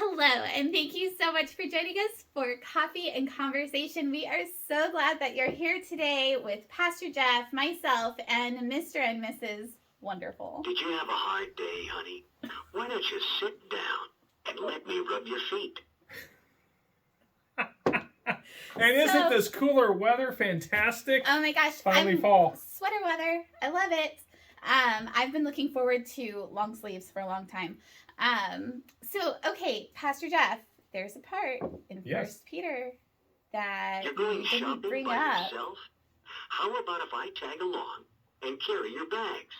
Hello, and thank you so much for joining us for Coffee and Conversation. We are so glad that you're here today with Pastor Jeff, myself, and Mr. and Mrs. Wonderful. Did you have a hard day, honey? Why don't you sit down and let me rub your feet? And isn't this cooler weather fantastic? Oh my gosh. Finally fall. Sweater weather. I love it. I've been looking forward to long sleeves for a long time. Okay, Pastor Jeff, there's a part in First Peter that You're going you didn't shopping bring by up. yourself? How about if I tag along and carry your bags?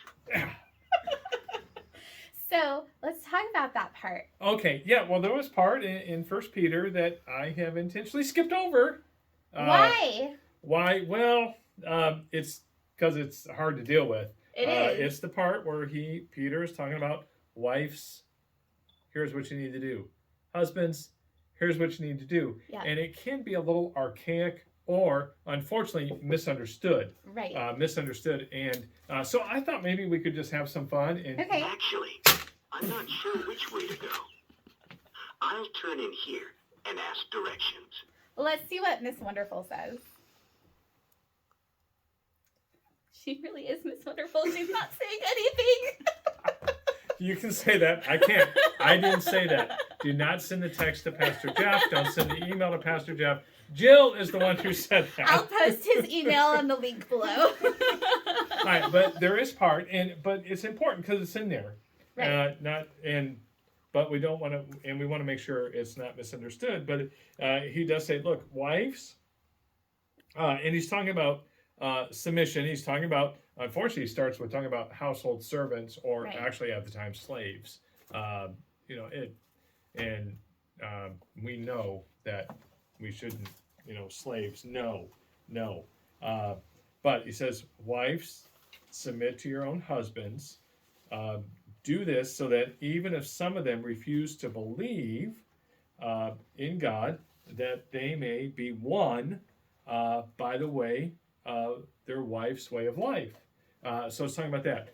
So let's talk about that part. Okay, yeah, well, there was part in First Peter that I have intentionally skipped over. Why? Why? Well, it's because it's hard to deal with. It is. It's the part where Peter is talking about wives. Here's what you need to do. Husbands, here's what you need to do. Yeah. And it can be a little archaic or, unfortunately, misunderstood. Right. Misunderstood. And so I thought maybe we could just have some fun. And Okay. Actually, I'm not sure which way to go. I'll turn in here and ask directions. Well, let's see what Miss Wonderful says. She really is Miss Wonderful. She's not saying anything. You can say that. I can't. I didn't say that. Do not send the text to Pastor Jeff. Don't send the email to Pastor Jeff. Jill is the one who said that. I'll post his email in the link below. All right, but there is part, but it's important because it's in there. Right. But we don't want to, and we want to make sure it's not misunderstood. But he does say, look, wives, and he's talking about submission. He's talking about, unfortunately, he starts with talking about household servants, or actually at the time slaves. We know that we shouldn't, slaves. No. But he says, wives, submit to your own husbands. Do this so that even if some of them refuse to believe in God, that they may be won by the way of their wife's way of life. So it's talking about that.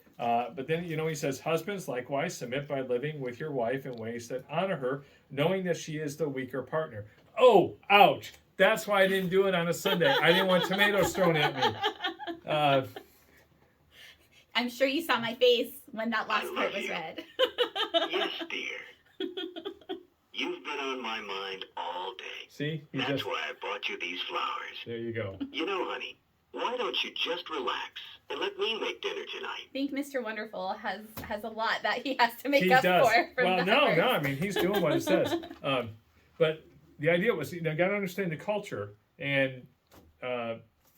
But then, he says, husbands, likewise, submit by living with your wife in ways that honor her, knowing that she is the weaker partner. Oh, ouch. That's why I didn't do it on a Sunday. I didn't want tomatoes thrown at me. I'm sure you saw my face when that last part was read. Yes, dear. You've been on my mind all day. See? That's why I bought you these flowers. There you go. Honey, why don't you just relax and let me make dinner tonight? I think Mr. Wonderful has a lot that he has to make He up does. for. Well, no, I mean, he's doing what it says. But the idea was, got to understand the culture. And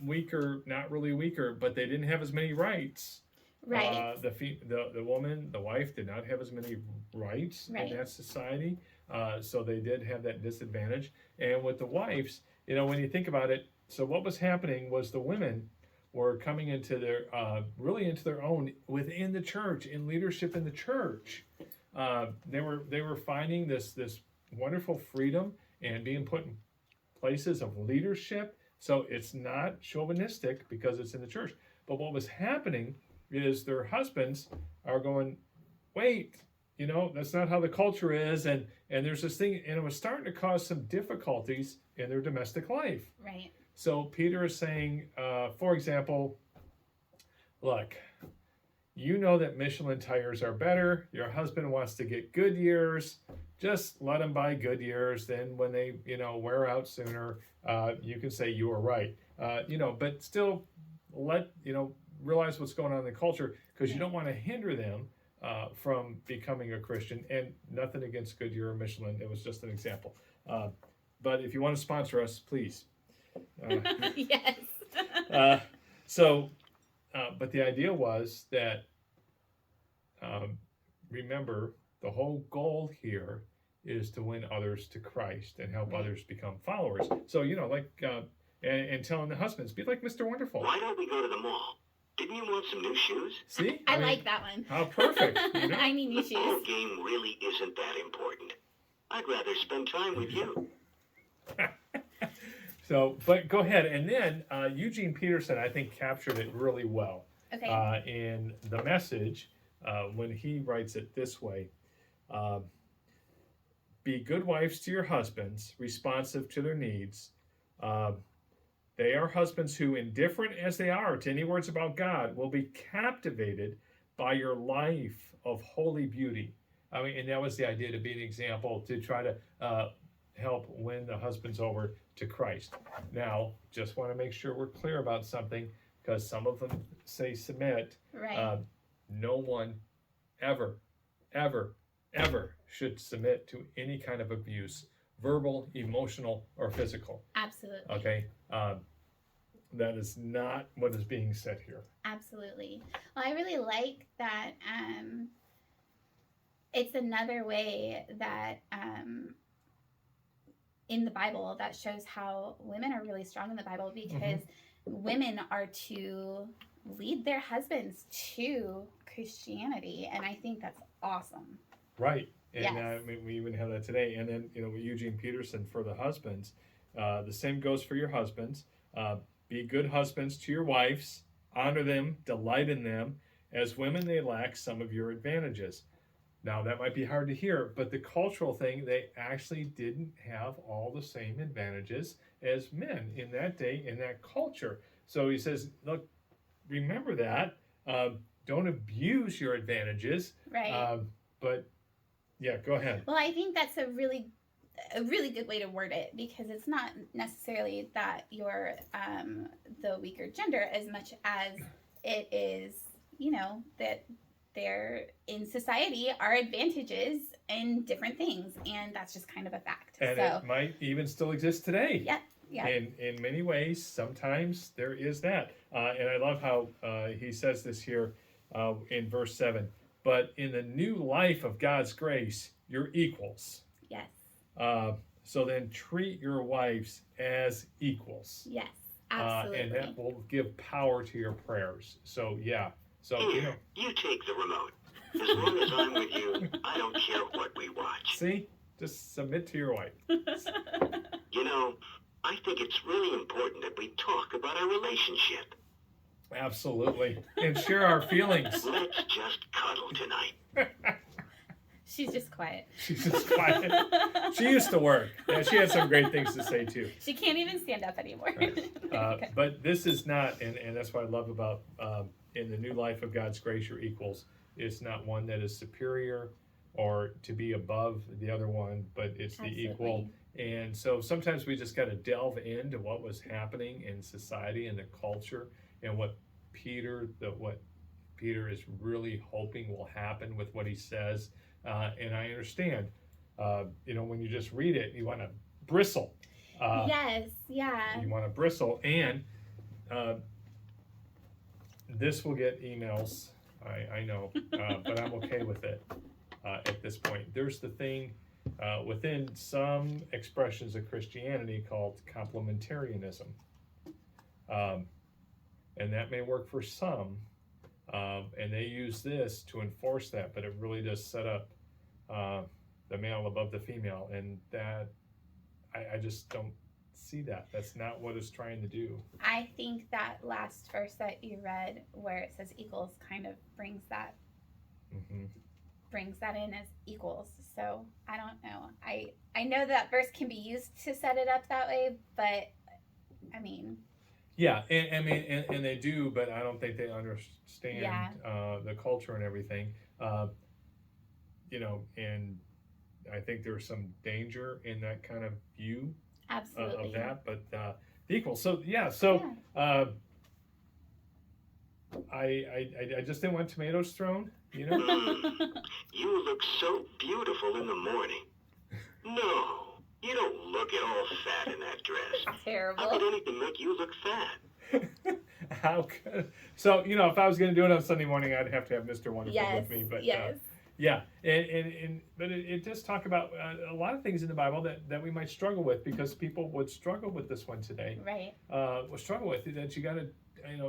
weaker, not really weaker, but they didn't have as many rights. Right. The woman, the wife, did not have as many rights in that society. So they did have that disadvantage. And with the wives, when you think about it, so what was happening was the women were coming into their really into their own within the church, in leadership in the church. They were finding this wonderful freedom and being put in places of leadership. So it's not chauvinistic because it's in the church. But what was happening is their husbands are going, wait, that's not how the culture is, and there's this thing, and it was starting to cause some difficulties in their domestic life. Right. So Peter is saying, for example, look, that Michelin tires are better. Your husband wants to get Goodyears. Just let him buy Goodyears. Then when they, wear out sooner, you can say you were right. But still realize what's going on in the culture, because you don't want to hinder them from becoming a Christian. And nothing against Goodyear or Michelin. It was just an example. But if you want to sponsor us, please. Yes. But the idea was that, remember, the whole goal here is to win others to Christ and help others become followers. So, and telling the husbands, be like Mr. Wonderful. Why don't we go to the mall? Didn't you want some new shoes? See? I like that one. How perfect. I need new The ball shoes. game really isn't that important. I'd rather spend time with you. So, but go ahead. And then Eugene Peterson, I think, captured it really well in the Message when he writes it this way. be good wives to your husbands, responsive to their needs. They are husbands who, indifferent as they are to any words about God, will be captivated by your life of holy beauty. I mean, and that was the idea, to be an example, to try to help win the husbands over to Christ. Now, just want to make sure we're clear about something, because some of them say submit. Right. No one ever, ever, ever should submit to any kind of abuse, verbal, emotional, or physical. Absolutely. Okay? That is not what is being said here. Absolutely. Well, I really like that it's another way that in the Bible that shows how women are really strong in the Bible, because women are to lead their husbands to Christianity, and I think that's awesome. Right. And Yes. we even have that today. And then, with Eugene Peterson for the husbands, the same goes for your husbands. Be good husbands to your wives, honor them, delight in them. As women, they lack some of your advantages. Now, that might be hard to hear, but the cultural thing, they actually didn't have all the same advantages as men in that day, in that culture. So he says, look, remember that. Don't abuse your advantages. Right. But, yeah, go ahead. Well, I think that's a really good way to word it, because it's not necessarily that you're the weaker gender as much as it is, that there in society are advantages in different things, and that's just kind of a fact. And it might even still exist today. Yeah. In many ways, sometimes there is that. And I love how he says this here in verse 7. But in the new life of God's grace, you're equals. Yes. So then treat your wives as equals. Yes, absolutely. And that will give power to your prayers. So, yeah. So, Here, you take the remote. As long as I'm with you, I don't care what we watch. See? Just submit to your wife. I think it's really important that we talk about our relationship. Absolutely. And share our feelings. Let's just cuddle tonight. She's just quiet. She's just quiet. She used to work. Yeah, she had some great things to say, too. She can't even stand up anymore. Right. But this is not, and that's what I love about in the new life of God's grace, you're equals. It's not one that is superior or to be above the other one, but it's the equal. And so sometimes we just got to delve into what was happening in society and the culture, and what Peter is really hoping will happen with what he says. And I understand, when you just read it, you want to bristle. Yes, yeah. You want to bristle, and this will get emails, I know, but I'm okay with it at this point. There's the thing within some expressions of Christianity called complementarianism. And that may work for some, and they use this to enforce that, but it really does set up the male above the female, and that I just don't see that. That's not what it's trying to do. I think that last verse that you read, where it says equals, kind of brings that in as equals. So I don't know. I know that verse can be used to set it up that way, but I mean. Yeah, and they do, but I don't think they understand the culture and everything. And I think there's some danger in that kind of view of that, but the equal. So I just didn't want tomatoes thrown, You look so beautiful in the morning. No, you don't look at all fat in that dress. Terrible. How could anything make you look fat? How could? So, if I was going to do it on Sunday morning, I'd have to have Mr. Wonderful with me. But yeah, but it does talk about a lot of things in the Bible that we might struggle with, because people would struggle with this one today. Right. Will struggle with it, that you got to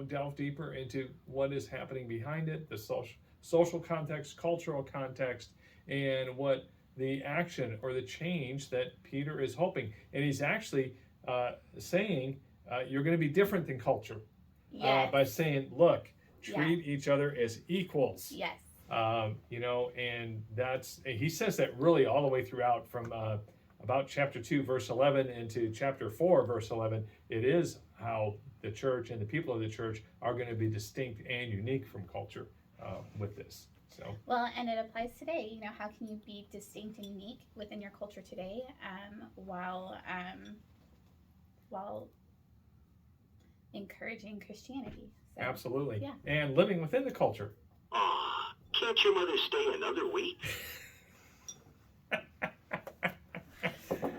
delve deeper into what is happening behind it, the social context, cultural context, and what the action or the change that Peter is hoping. And he's actually saying you're going to be different than culture by saying, look, treat each other as equals. Yes. And he says that really all the way throughout from about chapter 2 verse 11 into chapter 4 verse 11. It is how the church and the people of the church are going to be distinct and unique from culture with this. So well, and it applies today. How can you be distinct and unique within your culture today, while encouraging Christianity? So, absolutely, yeah. And living within the culture. Aw, can't your mother stay another week?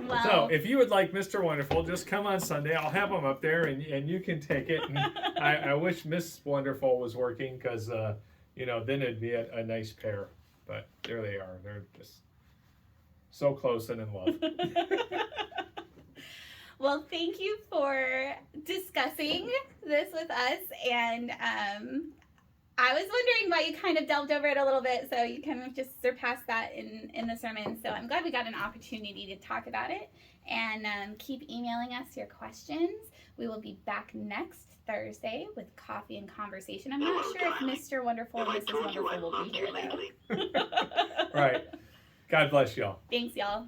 Well, So if you would like Mr. Wonderful, just come on Sunday. I'll have him up there, and you can take it. And I wish Miss Wonderful was working, because then it'd be a nice pair. But there they are. They're just so close and in love. well, thank you for discussing this with us, and I was wondering why you kind of delved over it a little bit, so you kind of just surpassed that in the sermon. So I'm glad we got an opportunity to talk about it, and keep emailing us your questions. We will be back next Thursday with Coffee and Conversation. I'm not sure if Mr. Wonderful and Mrs. Wonderful will be here, though. Right. God bless y'all. Thanks, y'all.